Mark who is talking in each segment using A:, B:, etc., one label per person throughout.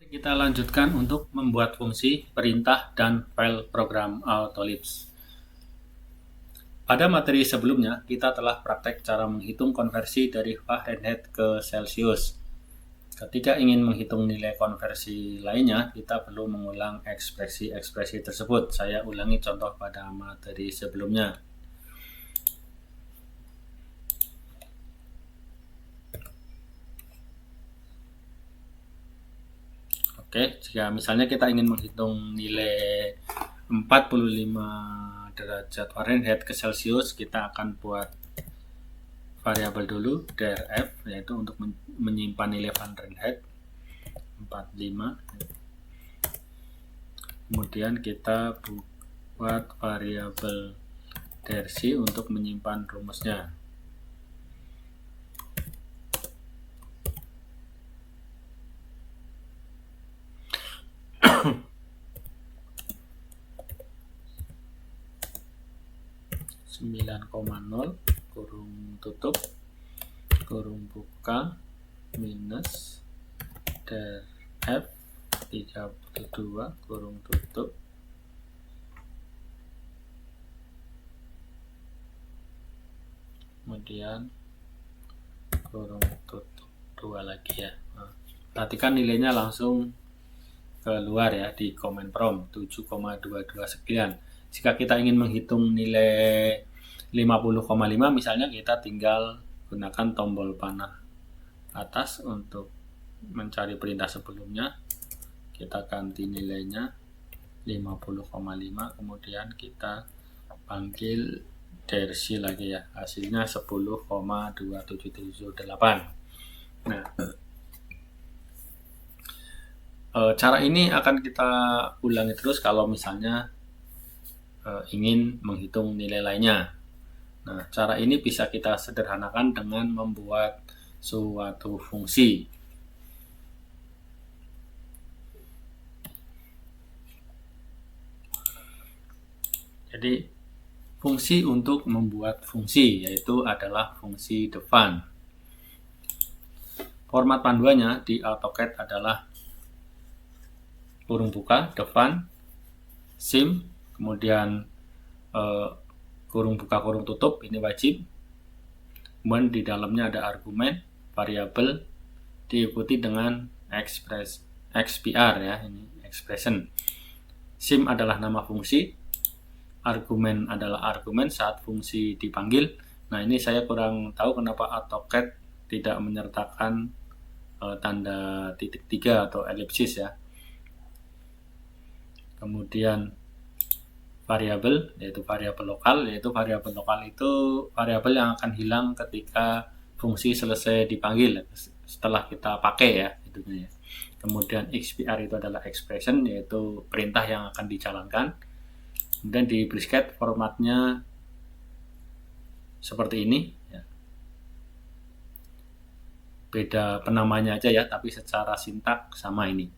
A: Kita lanjutkan untuk membuat fungsi, perintah, dan file program Autolips. Pada materi sebelumnya, kita telah praktek cara menghitung konversi dari Fahrenheit ke Celsius. Ketika ingin menghitung nilai konversi lainnya, kita perlu mengulang ekspresi-ekspresi tersebut. Saya ulangi contoh pada materi sebelumnya. Oke, jika misalnya kita ingin menghitung nilai 45 derajat Fahrenheit ke Celsius, kita akan buat variabel dulu, drf, yaitu untuk menyimpan nilai Fahrenheit 45. Kemudian kita buat variabel drc untuk menyimpan rumusnya. 9,0 kurung tutup kurung buka minus drf 32 kurung tutup kemudian kurung tutup 2 lagi ya. Perhatikan nilainya langsung keluar ya di command prompt 7,22 sekian. Jika kita ingin menghitung nilai 50,5 misalnya, kita tinggal gunakan tombol panah atas untuk mencari perintah sebelumnya. Kita ganti nilainya 50,5, kemudian kita panggil drc lagi ya. Hasilnya 10,2778. Nah, cara ini akan kita ulangi terus kalau misalnya ingin menghitung nilai lainnya. Nah, cara ini bisa kita sederhanakan dengan membuat suatu fungsi. Jadi, fungsi untuk membuat fungsi yaitu adalah fungsi define. Format panduannya di AutoCAD adalah kurung buka, define, sim, kemudian kurung buka kurung tutup, ini wajib. Kemudian di dalamnya ada argumen, variabel, diikuti dengan XPR ya, ini expression. Sim adalah nama fungsi, argumen adalah argumen saat fungsi dipanggil. Nah, ini saya kurang tahu kenapa AutoCAD tidak menyertakan tanda titik 3 atau elipsis ya. Kemudian variabel, yaitu variabel lokal, itu variabel yang akan hilang ketika fungsi selesai dipanggil setelah kita pakai ya, itunya ya. Kemudian XPR itu adalah expression, yaitu perintah yang akan dijalankan. Kemudian di brisket formatnya seperti ini ya. Beda penamanya aja ya, tapi secara sintak sama ini.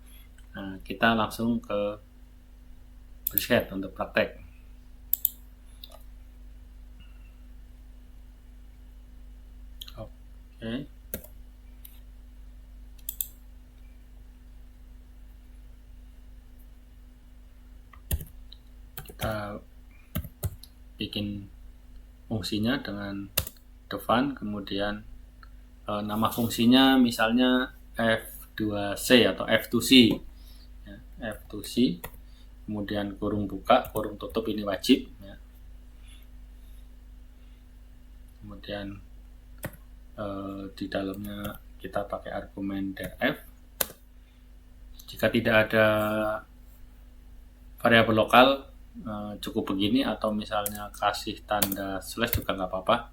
A: Nah, kita langsung ke brisket untuk praktek. Oke. Kita bikin fungsinya dengan define, kemudian nama fungsinya misalnya F2C atau F2C ya, F2C, kemudian kurung buka kurung tutup, ini wajib ya. Kemudian di dalamnya kita pakai argumen drf. Jika tidak ada variabel lokal cukup begini, atau misalnya kasih tanda slash juga nggak apa-apa.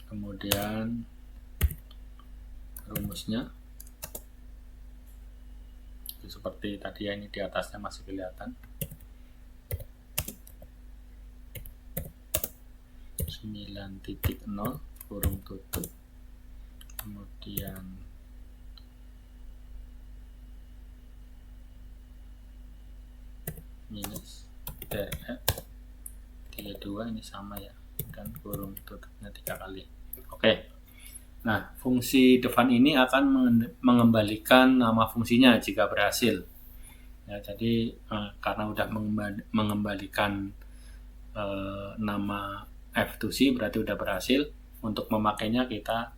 A: Kemudian rumusnya seperti tadi ya, ini di atasnya masih kelihatan 9.0 kurung tutup kemudian minus drf 32, ini sama ya, dan kurung tutupnya 3 kali. Oke, Nah, fungsi define ini akan mengembalikan nama fungsinya jika berhasil. Ya, jadi karena udah mengembalikan nama F2C berarti udah berhasil. Untuk memakainya kita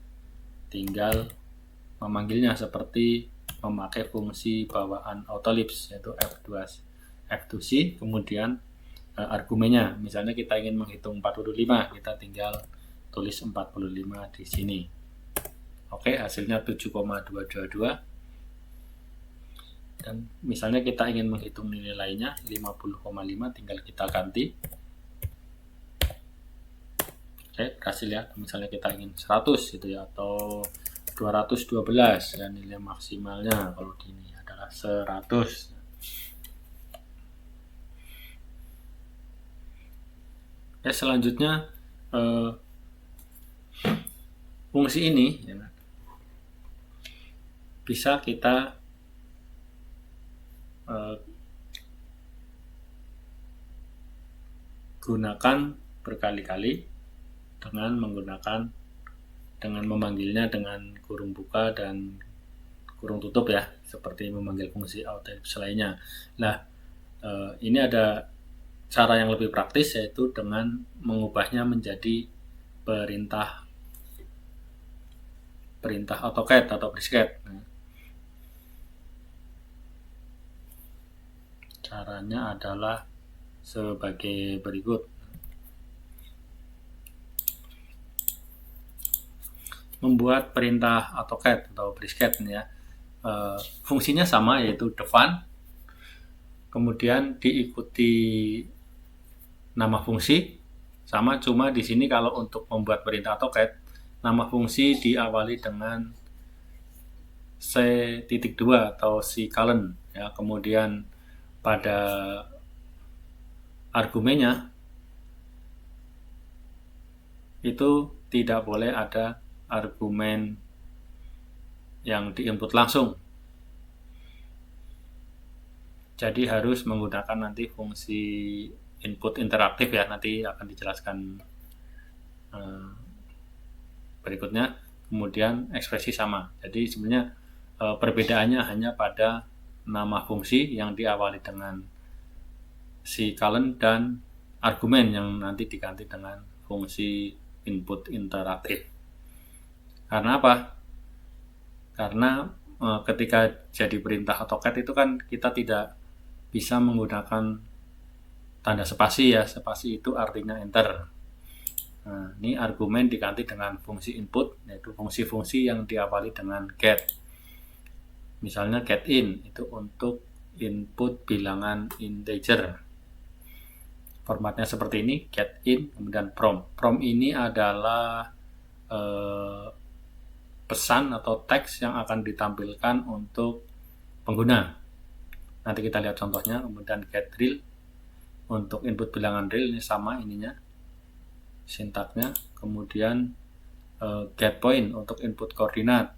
A: tinggal memanggilnya seperti memakai fungsi bawaan autolips yaitu F2C, kemudian argumennya misalnya kita ingin menghitung 45, kita tinggal tulis 45 di sini. Oke, hasilnya 7,222. Dan misalnya kita ingin menghitung nilai lainnya 50,5, tinggal kita ganti. Oke, berhasil ya. Misalnya kita ingin 100 gitu ya, atau 212 ya, nilai maksimalnya kalau di ini adalah 100. Ya, selanjutnya fungsi ini ya, bisa kita gunakan berkali-kali dengan memanggilnya dengan kurung buka dan kurung tutup ya, seperti memanggil fungsi autolips lainnya. Nah, ini ada cara yang lebih praktis, yaitu dengan mengubahnya menjadi perintah AutoCAD atau brisket. Nah, caranya adalah sebagai berikut. Membuat perintah AutoCAD atau brisket ya, fungsinya sama, yaitu define, kemudian diikuti nama fungsi sama, cuma di sini kalau untuk membuat perintah AutoCAD nama fungsi diawali dengan C.2 atau C-colon ya, kemudian pada argumennya itu tidak boleh ada argumen yang diinput langsung, jadi harus menggunakan nanti fungsi input interaktif ya, nanti akan dijelaskan berikutnya. Kemudian ekspresi sama, jadi sebenarnya perbedaannya hanya pada nama fungsi yang diawali dengan C-colon dan argumen yang nanti diganti dengan fungsi input interaktif. Karena apa? Karena ketika jadi perintah AutoCAD itu kan kita tidak bisa menggunakan tanda spasi ya, spasi itu artinya enter. Nah, ini argumen diganti dengan fungsi input, yaitu fungsi-fungsi yang diawali dengan get. Misalnya get in itu untuk input bilangan integer. Formatnya seperti ini, get in, kemudian prom. Prom ini adalah pesan atau teks yang akan ditampilkan untuk pengguna. Nanti kita lihat contohnya. Kemudian get real untuk input bilangan real, ini sama ininya sintaknya. Kemudian get point untuk input koordinat,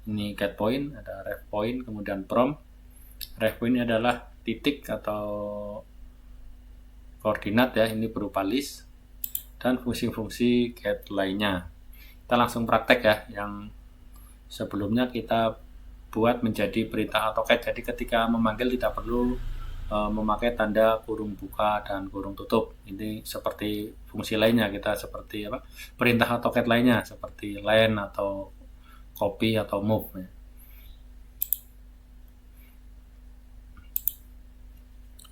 A: ini get point, ada ref point, kemudian prom. Ref point ini adalah titik atau koordinat ya, ini berupa list, dan fungsi-fungsi get lainnya. Kita langsung praktek ya, yang sebelumnya kita buat menjadi perintah AutoCAD. Jadi ketika memanggil tidak perlu memakai tanda kurung buka dan kurung tutup. Ini seperti fungsi lainnya, kita seperti perintah AutoCAD lainnya seperti len atau copy atau move ya.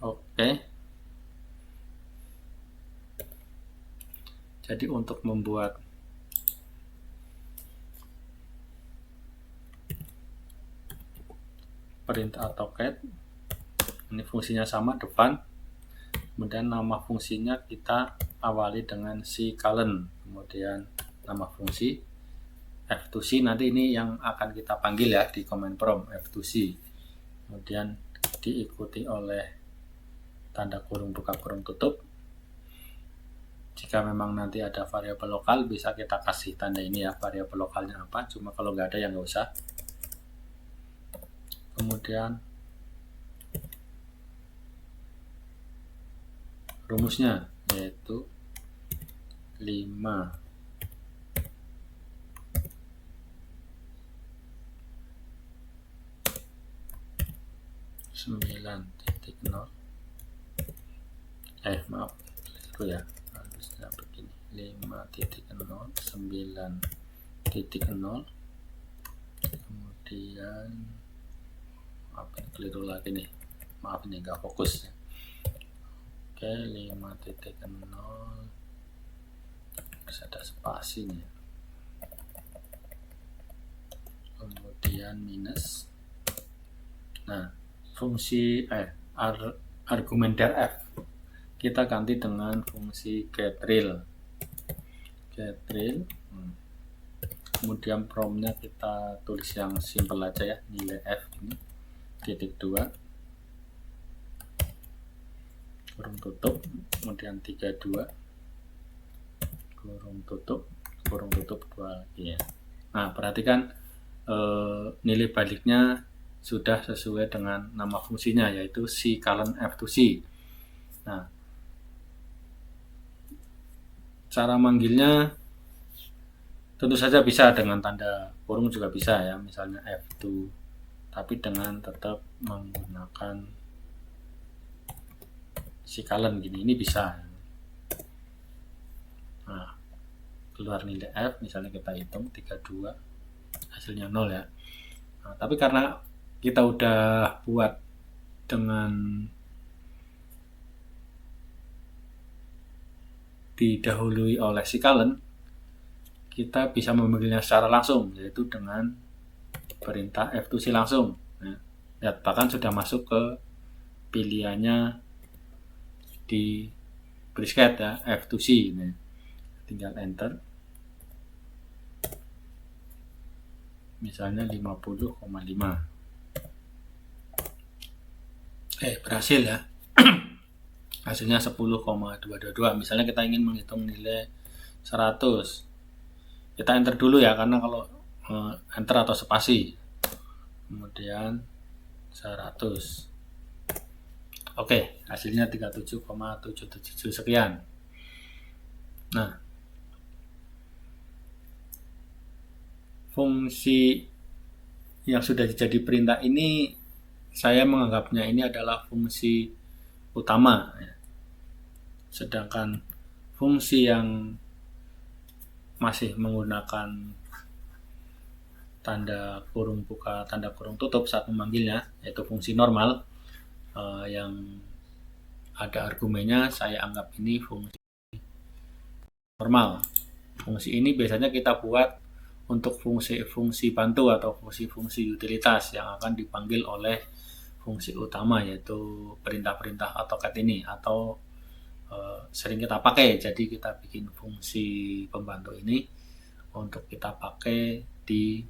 A: Oke. Jadi untuk membuat perintah AutoCAD, ini fungsinya sama, define, kemudian nama fungsinya kita awali dengan C-colon, kemudian nama fungsi F2C, nanti ini yang akan kita panggil ya di command prompt, F2C, kemudian diikuti oleh tanda kurung buka kurung tutup. Jika memang nanti ada variabel lokal, bisa kita kasih tanda ini ya, variabel lokalnya apa, cuma kalau nggak ada ya nggak usah. Kemudian rumusnya yaitu 5 9.0 maaf itu ya, harusnya begini 5.0 9.0 kemudian apa keliru lagi nih, maaf ini nggak fokus ya. Oke, 5.0 bisa ada spasi nih, kemudian minus. Nah, fungsi argumen der f kita ganti dengan fungsi getReal. Kemudian promnya kita tulis yang simple aja ya, nilai f ini titik 2 kurung tutup, kemudian 32 kurung tutup 2 lagi ya. Nah, perhatikan nilai baliknya sudah sesuai dengan nama fungsinya, yaitu C-colon F2C. Nah, cara manggilnya tentu saja bisa dengan tanda kurung juga bisa ya, misalnya F2, tapi dengan tetap menggunakan C-colon gini, ini bisa. Nah, keluar nilai F, misalnya kita hitung 32, hasilnya 0 ya. Nah, tapi karena kita udah buat dengan didahului oleh C-colon, kita bisa memanggilnya secara langsung, yaitu dengan perintah F2C langsung. Nah, lihat, bahkan sudah masuk ke pilihannya di brisket ya, F2C. Nah, tinggal enter. Misalnya 50,5. Berhasil ya. Hasilnya 10,222. Misalnya kita ingin menghitung nilai 100. Kita enter dulu ya, karena kalau enter atau spasi. Kemudian 100. Oke, hasilnya 37,777 sekian. Nah, fungsi yang sudah jadi perintah ini saya menganggapnya ini adalah fungsi utama ya. Sedangkan fungsi yang masih menggunakan tanda kurung buka, tanda kurung tutup saat memanggilnya, yaitu fungsi normal yang ada argumennya, saya anggap ini fungsi normal. Fungsi ini biasanya kita buat untuk fungsi-fungsi bantu atau fungsi-fungsi utilitas yang akan dipanggil oleh fungsi utama, yaitu perintah-perintah AutoCAD ini, atau sering kita pakai. Jadi kita bikin fungsi pembantu ini untuk kita pakai di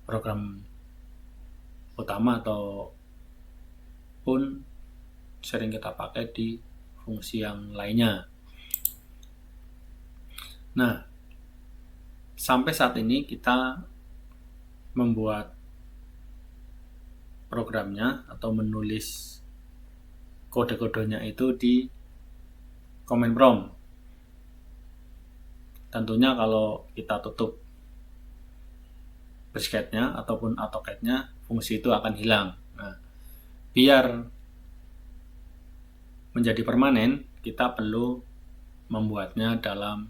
A: program utama, atau pun sering kita pakai di fungsi yang lainnya. Nah, sampai saat ini kita membuat programnya atau menulis kode-kodenya itu di command prompt. Tentunya kalau kita tutup brisketnya ataupun AutoCAD-nya, fungsi itu akan hilang. Nah, biar menjadi permanen, kita perlu membuatnya dalam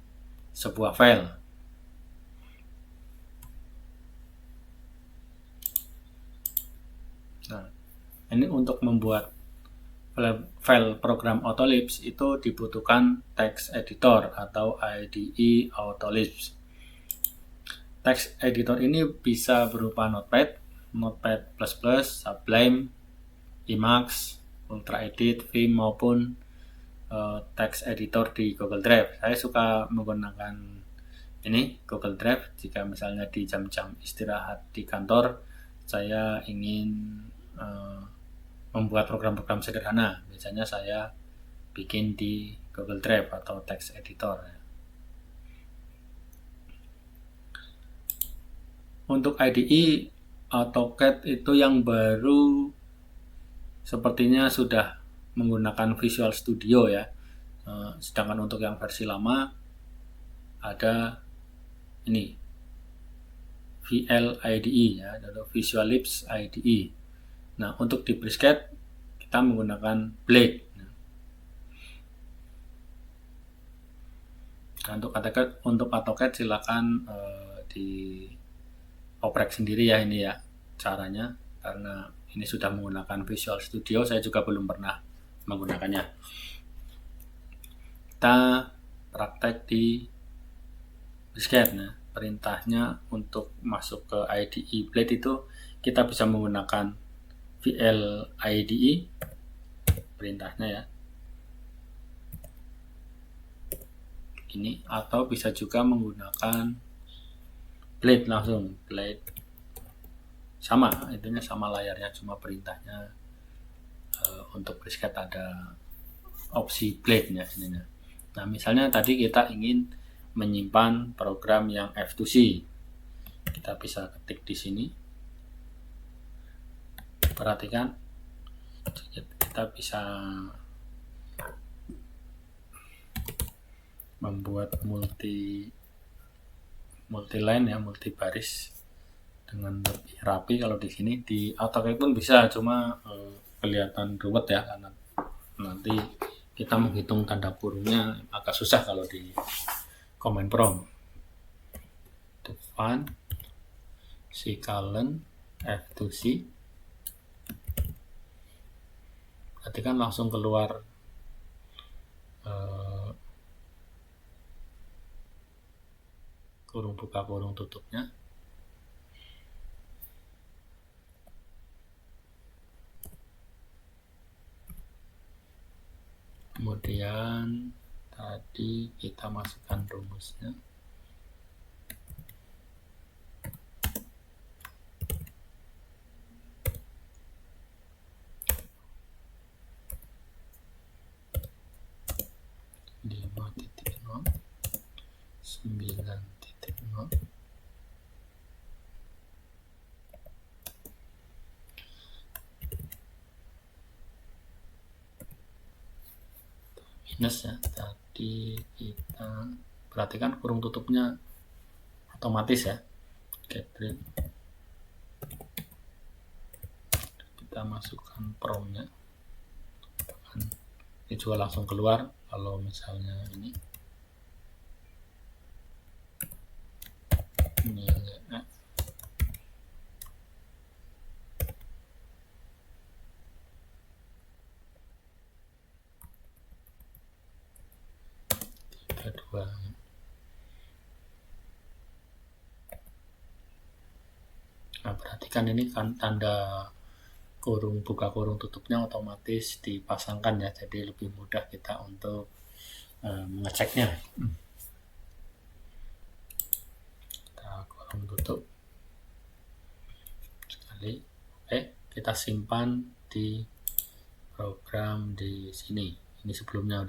A: sebuah file. Nah, ini untuk membuat file program Autolips itu dibutuhkan text editor atau IDE Autolips. Text editor ini bisa berupa Notepad, Notepad++, Sublime, Emacs, UltraEdit, Vim, maupun text editor di Google Drive. Saya suka menggunakan ini Google Drive jika misalnya di jam-jam istirahat di kantor saya ingin membuat program-program sederhana. Biasanya saya bikin di Google Drive atau text editor. Untuk IDE AutoCAD itu yang baru sepertinya sudah menggunakan Visual Studio ya. Sedangkan untuk yang versi lama ada ini VL IDE ya, atau Visual Lips IDE. Nah, untuk di brisket kita menggunakan blade. Nah, untuk AutoCAD silakan dioprek sendiri ya ini ya caranya, karena ini sudah menggunakan Visual Studio, saya juga belum pernah menggunakannya. Kita praktek di brisket. Nah, perintahnya untuk masuk ke IDE Blade itu kita bisa menggunakan VL IDE perintahnya ya. Ini atau bisa juga menggunakan Blade langsung, Blade sama, intinya sama layarnya, cuma perintahnya untuk brisket ada opsi Blade-nya ininya. Nah, misalnya tadi kita ingin menyimpan program yang F2C, kita bisa ketik di sini. Perhatikan, kita bisa membuat multi line ya, multi baris dengan lebih rapi. Kalau di sini di AutoCAD pun bisa, cuma kelihatan ruwet ya, karena nanti kita menghitung tanda kurungnya agak susah kalau di command prompt. Define colon F2C, berarti kan langsung keluar kurung buka kurung tutupnya. Kemudian tadi kita masukkan rumusnya. Minus ya, tadi kita perhatikan kurung tutupnya otomatis ya. Kita masukkan promnya, ini juga langsung keluar. Kalau misalnya ini ya. Kedua. Nah, perhatikan ini kan tanda kurung buka kurung tutupnya otomatis dipasangkan ya, jadi lebih mudah kita untuk mengeceknya. Kita kurung tutup sekali. Oke, kita simpan di program di sini. Ini sebelumnya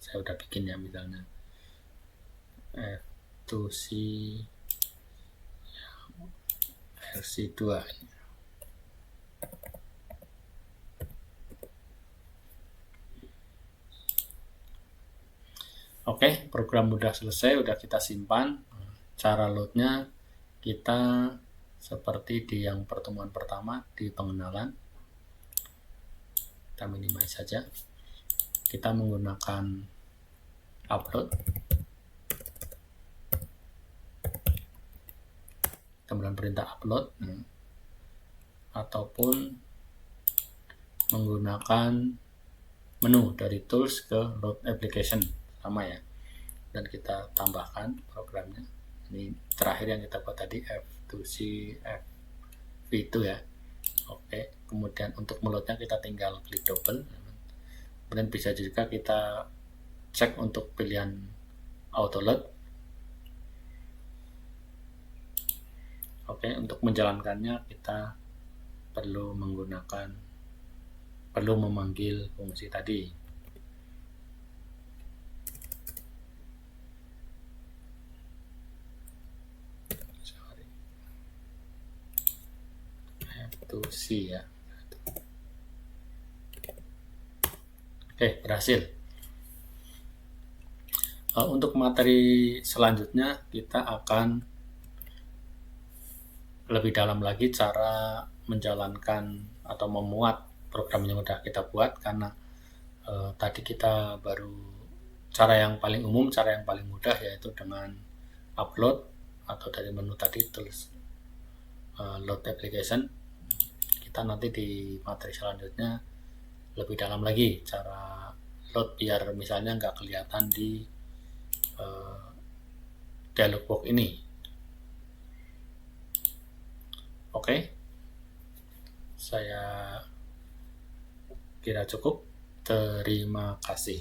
A: saya udah bikin ya, misalnya F2C versi 2. Oke, program udah selesai, udah kita simpan. Cara loadnya kita seperti di yang pertemuan pertama di pengenalan. Kita minimize saja. Kita menggunakan upload. Kemudian perintah upload, ataupun menggunakan menu dari tools ke load application, sama ya. Dan kita tambahkan programnya. Ini terakhir yang kita buat tadi, F2C FV2 ya. Oke, kemudian untuk meloadnya kita tinggal klik double. Kemudian bisa juga kita cek untuk pilihan auto load. Oke, untuk menjalankannya kita perlu memanggil fungsi tadi. F2C ya. Oke, berhasil. Untuk materi selanjutnya kita akan lebih dalam lagi cara menjalankan atau memuat program yang sudah kita buat, karena tadi kita baru cara yang paling umum, cara yang paling mudah, yaitu dengan upload atau dari menu tadi tulis load application. Kita nanti di materi selanjutnya lebih dalam lagi cara load biar misalnya nggak kelihatan di dialog box ini. Oke, saya kira cukup. Terima kasih.